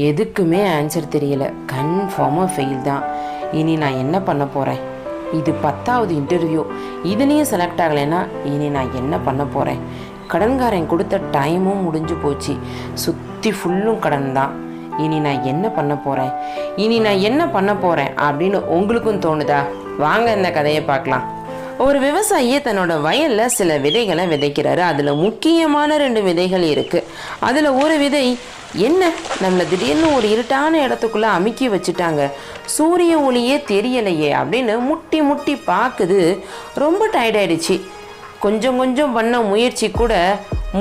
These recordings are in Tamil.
எதுக்குமே ஆன்சர் தெரியல. கன்ஃபார்மாக ஃபெயில் தான். இனி நான் என்ன பண்ண போகிறேன்? இது 10வது இன்டர்வியூ. இதுலேயும் செலக்ட் ஆகலைன்னா இனி நான் என்ன பண்ண போகிறேன்? கடன்காரன் கொடுத்த டைமும் முடிஞ்சு போச்சு. சுற்றி ஃபுல்லும் கடன் தான். இனி நான் என்ன பண்ண போகிறேன் அப்படின்னு உங்களுக்கும் தோணுதா? வாங்க இந்த கதையை பார்க்கலாம். ஒரு விவசாயி தன்னோட வயலில் சில விதைகளை விதைக்கிறாரு. அதில் முக்கியமான 2 விதைகள் இருக்குது. அதில் ஒரு விதை என்ன, நம்மளை திடீர்னு ஒரு இருட்டான இடத்துக்குள்ளே அமுக்கி வச்சுட்டாங்க, சூரிய ஒளியே தெரியலையே அப்படின்னு முட்டி முட்டி பார்க்குது. ரொம்ப டயர்டாயிடுச்சு. கொஞ்சம் கொஞ்சம் பண்ண முயற்சி கூட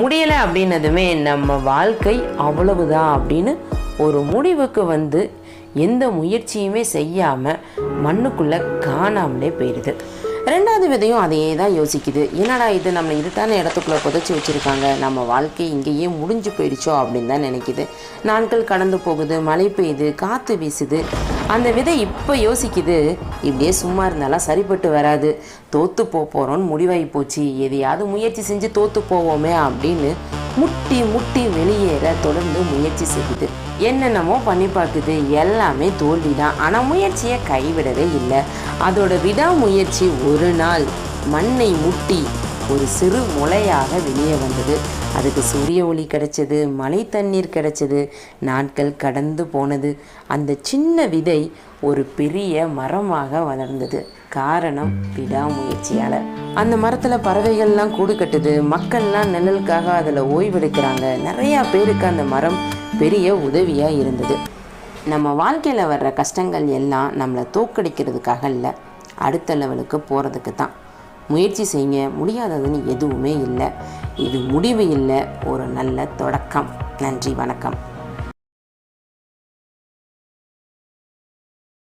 முடியலை. அப்படின்னதுமே நம்ம வாழ்க்கை அவ்வளவுதான் அப்படின்னு ஒரு முடிவுக்கு வந்து எந்த முயற்சியுமே செய்யாமல் மண்ணுக்குள்ளே காணாமலே போயிடுது. 2வது விதையும் அதையே தான் யோசிக்குது. என்னடா இது, நம்ம இருட்டான இடத்துக்குள்ளே புதைச்சி வச்சுருக்காங்க, நம்ம வாழ்க்கை இங்கேயே முடிஞ்சு போயிடுச்சோ அப்படின்னு தான் நினைக்குது. நாட்கள் கடந்து போகுது, மழை பெய்யுது, காற்று வீசுது. அந்த விதை இப்போ யோசிக்குது, இப்படியே சும்மா இருந்தாலும் சரிப்பட்டு வராது, தோற்று போகிறோன்னு முடிவாகி போச்சு, எதையாவது முயற்சி செஞ்சு தோற்று போவோமே அப்படின்னு முட்டி முட்டி வெளியேற தொடர்ந்து முயற்சி செய்யுது. என்னென்னமோ பண்ணி பார்க்குது, எல்லாமே தோல்வி தான். ஆனால் முயற்சியை கைவிடவே இல்லை. அதோட விடாமுயற்சி ஒரு நாள் மண்ணை முட்டி ஒரு சிறு முளையாக வெளியே வந்தது. அதுக்கு சூரிய ஒளி கிடைச்சது, மழை தண்ணீர் கிடைச்சது, நாட்கள் கடந்து போனது. அந்த சின்ன விதை ஒரு பெரிய மரமாக வளர்ந்தது. காரணம் விடாமுயற்சியால். அந்த மரத்தில் பறவைகள்லாம் கூடு கட்டுது, மக்கள்லாம் நிழலுக்காக அதில் ஓய்வெடுக்கிறாங்க. நிறையா பேருக்கு அந்த மரம் பெரிய உதவியாக இருந்தது. நம்ம வாழ்க்கையில் வர்ற கஷ்டங்கள் எல்லாம் நம்மளை தோக்கடிக்கிறதுக்காக இல்லை, அடுத்த லெவலுக்கு போகிறதுக்கு தான். முயற்சி செய்யுங்க, முடியாததுன்னு எதுவுமே இல்லை. இது முடிவு இல்லை, ஒரு நல்ல தொடக்கம். நன்றி, வணக்கம்.